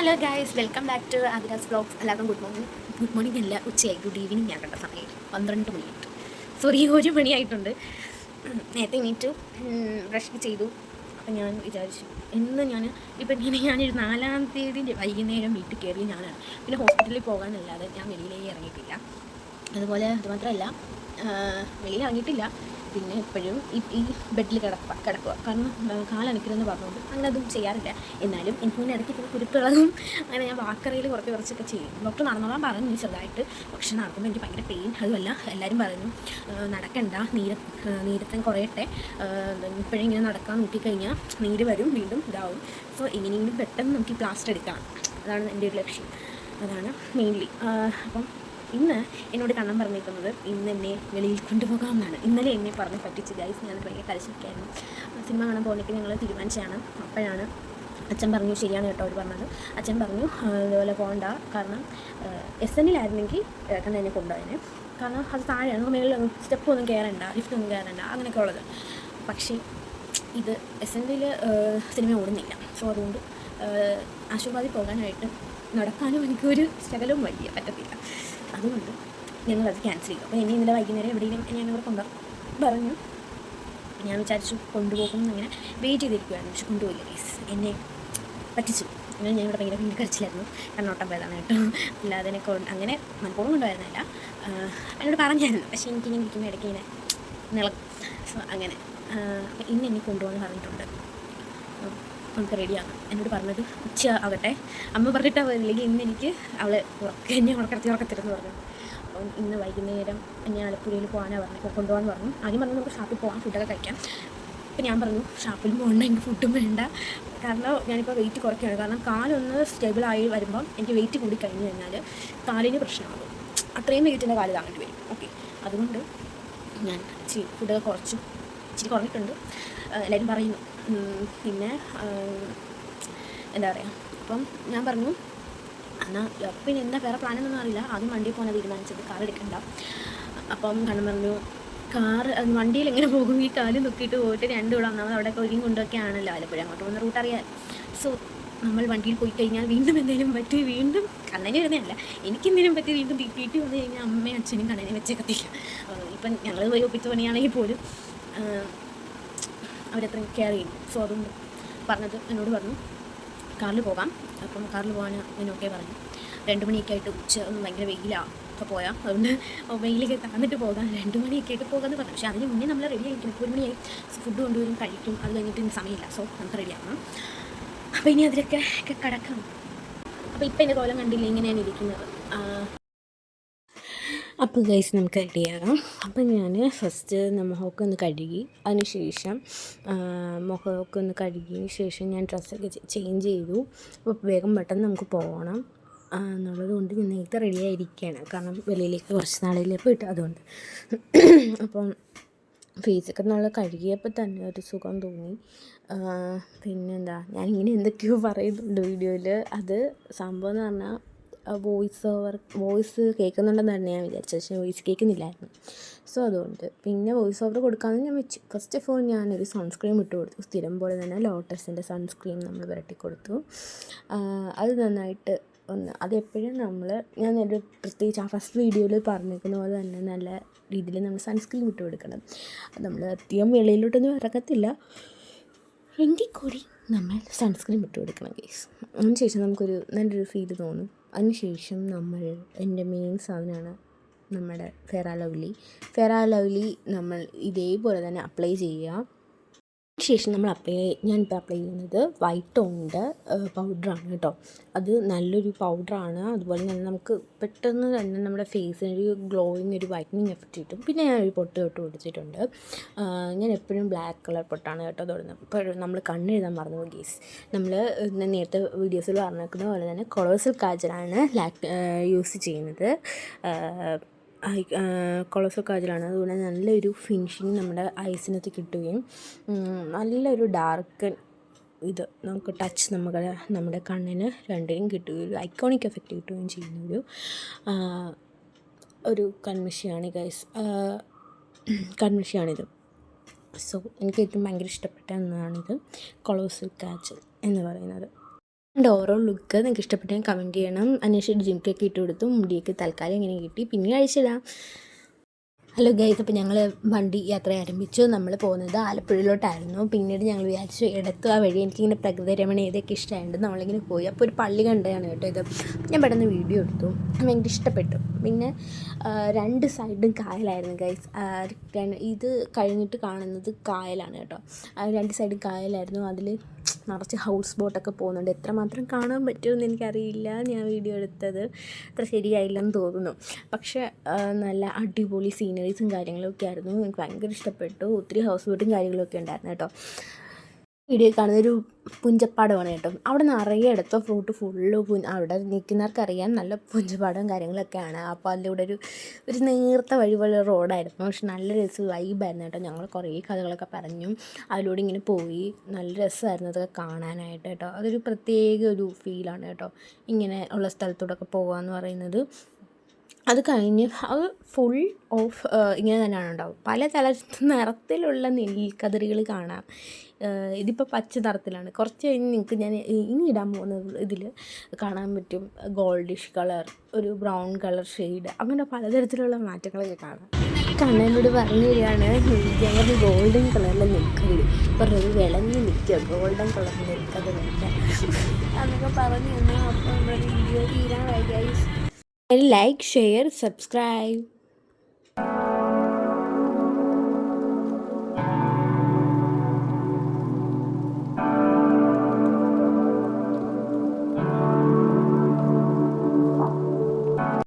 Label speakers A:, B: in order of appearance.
A: Hello guys, welcome back to Adira's vlogs. എല്ലാവർക്കും good morning അല്ല, ഉച്ചയായി. ഗുഡ് ഈവനിങ് ഞാൻ കണ്ട സമയം 12 മണിയായിട്ട്, സോറി 1 മണിയായിട്ടുണ്ട്. നേരത്തെ എണീറ്റു, ബ്രഷ് ചെയ്തു. അപ്പം ഞാൻ വിചാരിച്ചു ഇപ്പം ഞാനൊരു 4-ാം തീയതി വൈകുന്നേരം വീട്ടിൽ കയറി ഞാനാണ്. പിന്നെ ഹോസ്പിറ്റലിൽ പോകാനല്ലാതെ ഞാൻ വെളിയിലേക്ക് ഇറങ്ങിയിട്ടില്ല. അതുമാത്രമല്ല, വെളിയിൽ ഇറങ്ങിയിട്ടില്ല. പിന്നെ എപ്പോഴും ഈ ബെഡിൽ കിടക്കുക. കാരണം കാലനക്കരുതെന്ന് പറഞ്ഞുകൊണ്ട് അങ്ങനെ അതും ചെയ്യാറില്ല. എന്നാലും എനിക്കിങ്ങനെ ഇടയ്ക്ക് ഇപ്പോൾ കുരുപ്പിളകും. അങ്ങനെ ഞാൻ വാക്കറയിൽ കുറച്ചൊക്കെ ചെയ്യും. ഡോക്ടർ നടന്നോളാൻ പറഞ്ഞു ചെറുതായിട്ട്. പക്ഷെ നടക്കുമ്പോൾ എനിക്ക് ഭയങ്കര പെയിൻ. അതുമല്ല, എല്ലാവരും പറഞ്ഞു നടക്കണ്ട, നീരത്തം കുറയട്ടെ, ഇപ്പോഴും ഇങ്ങനെ നടക്കാൻ നോക്കിക്കഴിഞ്ഞാൽ നീര് വരും, വീണ്ടും ഇതാവും. സോ എങ്ങനെയെങ്കിലും പെട്ടെന്ന് നമുക്ക് പ്ലാസ്റ്റർ എടുക്കാം. അതാണ് എൻ്റെ ഒരു ലക്ഷ്യം. അതാണ് മെയിൻലി. അപ്പം ഇന്ന് എന്നോട് കണ്ണം പറഞ്ഞിരിക്കുന്നത് ഇന്ന് എന്നെ വെളിയിൽ കൊണ്ടുപോകാമെന്നാണ്. ഇന്നലെ എന്നെ പറഞ്ഞ് പറ്റിച്ച് ഗൈസ്. ഞാൻ ഭയങ്കര കരച്ചിരിക്കായിരുന്നു. സിനിമ കാണാൻ പോകുന്നേക്ക് ഞങ്ങൾ തീരുമാനിച്ചാണ്. അപ്പോഴാണ് അച്ഛൻ പറഞ്ഞു, ശരിയാണ് കേട്ടോ അവർ പറഞ്ഞത്. അച്ഛൻ പറഞ്ഞു ഇതുപോലെ പോകണ്ട, കാരണം SNലായിരുന്നെങ്കിൽ ഏട്ടൻ എന്നെ കൊണ്ടുപോയതിന്. കാരണം അത് താഴെയാണ്, നമുക്ക് മേളിൽ സ്റ്റെപ്പൊന്നും കയറണ്ട, ലിഫ്റ്റൊന്നും കയറണ്ട, അങ്ങനെയൊക്കെ ഉള്ളത്. പക്ഷേ ഇത് SNൽ സിനിമ ഓടുന്നില്ല. സോ അതുകൊണ്ട് ആശുപത്രിയിൽ പോകാനായിട്ട് നടക്കാനും എനിക്കൊരു ശകലവും വലിയ പറ്റത്തില്ല. അതുകൊണ്ട് ഞങ്ങളത് ക്യാൻസൽ ചെയ്തു. അപ്പോൾ ഇന്നലെ വൈകുന്നേരം എവിടെയും ഞാനവിടെ പറഞ്ഞു. ഞാൻ വിചാരിച്ചു കൊണ്ടുപോകും എന്നിങ്ങനെ വെയിറ്റ് ചെയ്തിരിക്കുകയാണ്. പക്ഷെ കൊണ്ടുപോയില്ല ഗൈസ്, എന്നെ പറ്റിച്ചു. അങ്ങനെ ഞാനിവിടെ ഭയങ്കര വീട് കരച്ചിലായിരുന്നു. കണ്ണോട്ടം പോയതാണ് കേട്ടോ, അല്ലാതെ എന്നെ അങ്ങനെ മനഃപൂർവ്വം കൊണ്ടുപോയിരുന്നില്ല. എന്നോട് പറഞ്ഞായിരുന്നു, പക്ഷേ എനിക്കിങ്ങനെ ഇരിക്കുമ്പോൾ ഇടയ്ക്ക് ഇങ്ങനെ നിളക്കും. സോ അങ്ങനെ ഇന്ന് എന്നെ കൊണ്ടുപോകാൻ പറഞ്ഞിട്ടുണ്ട്. നമുക്ക് റെഡിയാകാം. എന്നോട് പറഞ്ഞത് ഉച്ച ആകട്ടെ, അമ്മ പറഞ്ഞിട്ട് ഇല്ലെങ്കിൽ ഇന്ന് എനിക്ക് അവളെ എന്നെ ഉറക്കത്തിരുന്ന് പറഞ്ഞു. അപ്പം ഇന്ന് വൈകുന്നേരം എന്നെ ആലപ്പുഴയിൽ പോകാനാണ് കൊണ്ടുപോകാൻ പറഞ്ഞു. ആദ്യം പറഞ്ഞു നമുക്ക് ഷാപ്പിൽ പോകാം, ഫുഡൊക്കെ കഴിക്കാം. അപ്പം ഞാൻ പറഞ്ഞു ഷാപ്പിൽ പോകണ്ട, എനിക്ക് ഫുഡും വേണ്ട. കാരണം ഞാനിപ്പോൾ വെയിറ്റ് കുറയ്ക്കുകയാണ്. കാരണം കാലൊന്ന് സ്റ്റേബിളായി വരുമ്പം എനിക്ക് വെയിറ്റ് കൂടി കഴിഞ്ഞ് കഴിഞ്ഞാൽ കാലിന് പ്രശ്നമാകും. അത്രയും വെയിറ്റിൻ്റെ കാല് താങ്ങേണ്ടി വരും. ഓക്കെ, അതുകൊണ്ട് ഞാൻ ഫുഡൊക്കെ ഇച്ചിരി കുറഞ്ഞിട്ടുണ്ട് എല്ലാവരും പറയുന്നു. പിന്നെ എന്താ പറയുക, അപ്പം ഞാൻ പറഞ്ഞു എന്നാൽ പിന്നെ എന്താ വേറെ പ്ലാനൊന്നും അറിയില്ല. ആദ്യം വണ്ടിയിൽ പോകാൻ തീരുമാനിച്ചത്, കാർ എടുക്കണ്ട. അപ്പം കണ്ണം പറഞ്ഞു വണ്ടിയിൽ എങ്ങനെ പോകും, ഈ കാല് നോക്കിയിട്ട് പോയിട്ട് രണ്ടും കൂടെ ഒന്നാമത് അവിടെ ഒരുങ്ങി കൊണ്ടൊക്കെ ആണല്ലോ ആലപ്പുഴ, അങ്ങോട്ട് പോകുന്ന റൂട്ട് അറിയാം. സോ നമ്മൾ വണ്ടിയിൽ പോയി കഴിഞ്ഞാൽ വീണ്ടും എന്തെങ്കിലും പറ്റി വീണ്ടും കണ്ണനെ വരുന്നതല്ല, എനിക്കെന്തെങ്കിലും പറ്റി വീണ്ടും തീറ്റി വന്നു കഴിഞ്ഞാൽ അമ്മയും അച്ഛനും കണ്ണനെ വെച്ചേക്കത്തില്ല. ഇപ്പം ഞങ്ങൾ പോയി ഒപ്പിച്ച പണിയാണെങ്കിൽ പോലും അവരത്രയും കെയർ ചെയ്യും. സോ അതുകൊണ്ട് എന്നോട് പറഞ്ഞു കാറിൽ പോകാം. അപ്പം കാറിൽ പോകാൻ ഞാൻ ഓക്കെ പറഞ്ഞു. 2 മണിയൊക്കെ ആയിട്ട് ഉച്ച ഒന്ന് ഭയങ്കര വെയിലാണ് ഒക്കെ പോയാൽ, അതുകൊണ്ട് വെയിലൊക്കെ താന്നിട്ട് പോകാം, 2 മണിയൊക്കെ ആയിട്ട് പോകാമെന്ന് പറഞ്ഞു. പക്ഷേ അതിന് മുന്നേ നമ്മൾ റെഡി ആയിരിക്കും. 1 മണിയായി, ഫുഡ് കൊണ്ടുവരും, കഴിക്കും. അത് കഴിഞ്ഞിട്ട് ഇനി സമയമില്ല. സോ നമുക്ക് റെഡിയാക്കണം. അപ്പോൾ ഇനി അതിലൊക്കെ കിടക്കാം. അപ്പോൾ ഇപ്പം എൻ്റെ കോലം കണ്ടില്ല, ഇങ്ങനെയാണ് ഇരിക്കുന്നത്. അപ്പോൾ ഗൈസ് നമുക്ക് റെഡിയാകാം. അപ്പം ഞാൻ ഫസ്റ്റ് മുഖമൊക്കെ ഒന്ന് കഴുകി, അതിനുശേഷം മുഖമൊക്കെ ഒന്ന് കഴുകിയതിന് ശേഷം ഞാൻ ഡ്രസ്സൊക്കെ ചേഞ്ച് ചെയ്തു. അപ്പോൾ വേഗം പെട്ടെന്ന് നമുക്ക് പോകണം എന്നുള്ളത് കൊണ്ട് ഞാൻ നേരത്തെ റെഡിയായിരിക്കുകയാണ്. കാരണം വെളിയിലേക്ക് കുറച്ച് നാളിലേ പോയിട്ട്, അതുകൊണ്ട്. അപ്പം ഫേസൊക്കെ നല്ല കഴുകിയപ്പോൾ തന്നെ ഒരു സുഖം തോന്നി. പിന്നെന്താ, ഞാനിങ്ങനെ എന്തൊക്കെയോ പറയുന്നുണ്ട് വീഡിയോയിൽ. അത് സംഭവം എന്ന് പറഞ്ഞാൽ വോയിസ് കേൾക്കുന്നുണ്ടെന്ന് തന്നെ ഞാൻ വിചാരിച്ചത്, പക്ഷേ വോയിസ് കേൾക്കുന്നില്ലായിരുന്നു. സോ അതുകൊണ്ട് പിന്നെ വോയിസ് ഓവർ കൊടുക്കാമെന്ന് ഞാൻ വെച്ചു. ഫസ്റ്റ് ഓഫ് ഓൾ ഞാനൊരു സൺസ്ക്രീം ഇട്ട് കൊടുത്തു. സ്ഥിരം പോലെ തന്നെ ലോട്ടസിൻ്റെ സൺസ്ക്രീം നമ്മൾ പുരട്ടി കൊടുത്തു. അത് നന്നായിട്ട് അതെപ്പോഴും ഞാനൊരു പ്രത്യേകിച്ച് ആ ഫസ്റ്റ് വീഡിയോയിൽ പറഞ്ഞിരിക്കുന്ന പോലെ തന്നെ നല്ല രീതിയിൽ നമ്മൾ സൺസ്ക്രീം ഇട്ട് കൊടുക്കണം. നമ്മൾ അധികം വെളിയിലോട്ടൊന്നും ഇറക്കത്തില്ല, എങ്കിൽ കൂടി നമ്മൾ സൺസ്ക്രീൻ ഇട്ട് കൊടുക്കണം ഗൈസ്. അതിന് ശേഷം നമുക്കൊരു നല്ലൊരു ഫീൽ തോന്നും. അതിനുശേഷം എൻ്റെ മെയിൻ സാധനമാണ് നമ്മുടെ ഫെയർ ആൻഡ് ലവ്ലി നമ്മൾ ഇതേപോലെ തന്നെ അപ്ലൈ ചെയ്യുക. ശേഷം ഞാനിപ്പോൾ അപ്ലൈ ചെയ്യുന്നത് വൈറ്റ് ടോണിൻ്റെ പൗഡറാണ് കേട്ടോ. അത് നല്ലൊരു പൗഡറാണ്. അതുപോലെ തന്നെ നമുക്ക് പെട്ടെന്ന് തന്നെ നമ്മുടെ ഫേസിനൊരു ഗ്ലോയിങ്, ഒരു വൈറ്റനിങ് എഫക്റ്റ് കിട്ടും. പിന്നെ ഞാനൊരു പൊട്ട് തൊട്ട് കൊടുത്തിട്ടുണ്ട്. ഞാൻ എപ്പോഴും ബ്ലാക്ക് കളർ പൊട്ടാണ് കേട്ടോ തൊടുന്നത്. ഇപ്പോൾ നമ്മൾ കണ്ണെഴുതാൻ മറന്നു ഗീസ്. നമ്മൾ നേരത്തെ വീഡിയോസിൽ പറഞ്ഞിരിക്കുന്ന പോലെ തന്നെ കൊളോസൽ കാജലാണ് യൂസ് ചെയ്യുന്നത്. കൊളോസൽ കാജലാണ്. അതുകൊണ്ട് നല്ലൊരു ഫിനിഷിങ് നമ്മുടെ ഐസിനകത്ത് കിട്ടുകയും നല്ലൊരു ഡാർക്കൻ ഇത് നമുക്ക് ടച്ച് നമ്മുടെ കണ്ണിന് രണ്ടിനും കിട്ടുകയും ഒരു ഐക്കോണിക് എഫക്റ്റ് കിട്ടുകയും ചെയ്യുന്നൊരു ഒരു കൺമഷിയാണ് ഗൈസ്. കൺമഷിയാണിത്. സോ എനിക്ക് ഏറ്റവും ഭയങ്കര ഇഷ്ടപ്പെട്ട ഒന്നാണിത്, കൊളോസൽ കാജൽ എന്ന് പറയുന്നത്.
B: എൻ്റെ ഓവറോൾ ലുക്ക് നിങ്ങൾക്ക് ഇഷ്ടപ്പെട്ടെങ്കിൽ കമൻറ്റ് ചെയ്യണം. അതിനുശേഷം ജിംക്കൊക്കെ ഇട്ട് കൊടുത്തു. മുടിയൊക്കെ തൽക്കാലം ഇങ്ങനെ കിട്ടി, പിന്നെ അഴിച്ചിടാം. ഹലോ ഗൈസ്, അപ്പോൾ ഞങ്ങൾ വണ്ടി യാത്ര ആരംഭിച്ചു. നമ്മൾ പോകുന്നത് ആലപ്പുഴയിലോട്ടായിരുന്നു. പിന്നീട് ഞങ്ങൾ വിചാരിച്ചു എടുത്തു ആ വഴി എനിക്കിങ്ങനെ പ്രകൃതി രമണീയതയൊക്കെ ഇതൊക്കെ ഇഷ്ടമായിട്ട് നമ്മളിങ്ങനെ പോയി. അപ്പോൾ ഒരു പള്ളി കണ്ടാണ് കേട്ടോ ഇത്. ഞാൻ പെട്ടെന്ന് വീഡിയോ എടുത്തു, ഭയങ്കര ഇഷ്ടപ്പെട്ടു. പിന്നെ രണ്ട് സൈഡും കായലായിരുന്നു ഗൈസ്. ഇത് കഴിഞ്ഞിട്ട് കാണുന്നത് കായലാണ് കേട്ടോ. രണ്ട് സൈഡും കായലായിരുന്നു. അതിൽ നിറച്ച് ഹൗസ് ബോട്ടൊക്കെ പോകുന്നുണ്ട്. എത്രമാത്രം കാണാൻ പറ്റുമെന്ന് എനിക്കറിയില്ല. ഞാൻ വീഡിയോ എടുത്തത് അത്ര ശരിയായില്ലെന്ന് തോന്നുന്നു. പക്ഷേ നല്ല അടിപൊളി സീനറീസും കാര്യങ്ങളൊക്കെ ആയിരുന്നു. എനിക്ക് ഭയങ്കര ഇഷ്ടപ്പെട്ടു. ഒത്തിരി ഹൗസ് ബോട്ടും കാര്യങ്ങളൊക്കെ ഉണ്ടായിരുന്നു കേട്ടോ. വീഡിയോ കാണുന്നൊരു പുഞ്ചപ്പാടമാണ് കേട്ടോ. അവിടെ നിറയെ എടുത്ത ഫ്രൂട്ട് ഫുള്ള് അവിടെ നിൽക്കുന്നവർക്കറിയാം നല്ല പുഞ്ചപ്പാടവും കാര്യങ്ങളൊക്കെയാണ്. അപ്പോൾ അതിലൂടെ ഒരു നേർത്ത വഴി പോലെ റോഡായിരുന്നു. പക്ഷെ നല്ല രസം വൈബായിരുന്നു കേട്ടോ. ഞങ്ങൾ കുറേ കഥകളൊക്കെ പറഞ്ഞു അതിലൂടെ ഇങ്ങനെ പോയി. നല്ല രസമായിരുന്നു അതൊക്കെ കാണാനായിട്ട് കേട്ടോ. അതൊരു പ്രത്യേക ഒരു ഫീലാണ് കേട്ടോ, ഇങ്ങനെ ഉള്ള സ്ഥലത്തൂടെയൊക്കെ പോകുക എന്ന് പറയുന്നത്. അത് കഴിഞ്ഞ് അത് ഫുൾ ഓഫ് ഇങ്ങനെ തന്നെയാണ് ഉണ്ടാവും. പല നിറത്തിലുള്ള നെൽക്കതിരുകൾ കാണാം. ഇതിപ്പോൾ പച്ച നിറത്തിലാണ്. കുറച്ച് കഴിഞ്ഞ് നിങ്ങൾക്ക് ഞാൻ ഇനി ഇടാൻ പോകുന്ന ഇതിൽ കാണാൻ പറ്റും ഗോൾഡിഷ് കളർ, ഒരു ബ്രൗൺ കളർ ഷെയ്ഡ്, അങ്ങനെ പലതരത്തിലുള്ള മാറ്റങ്ങളൊക്കെ കാണാം. കണ്ണനോട് പറഞ്ഞു തരികയാണ് ഞങ്ങൾ ഗോൾഡൻ കളറിലെ നെൽക്കതിര് പറഞ്ഞത് വിളഞ്ഞ് നിൽക്കുക, ഗോൾഡൻ കളർ നെൽക്കതിരൊക്കെ അതൊക്കെ പറഞ്ഞു തന്നു. അപ്പോൾ നമ്മുടെ വീഡിയോ തീരാൻ വൈകായി. Like, share, subscribe.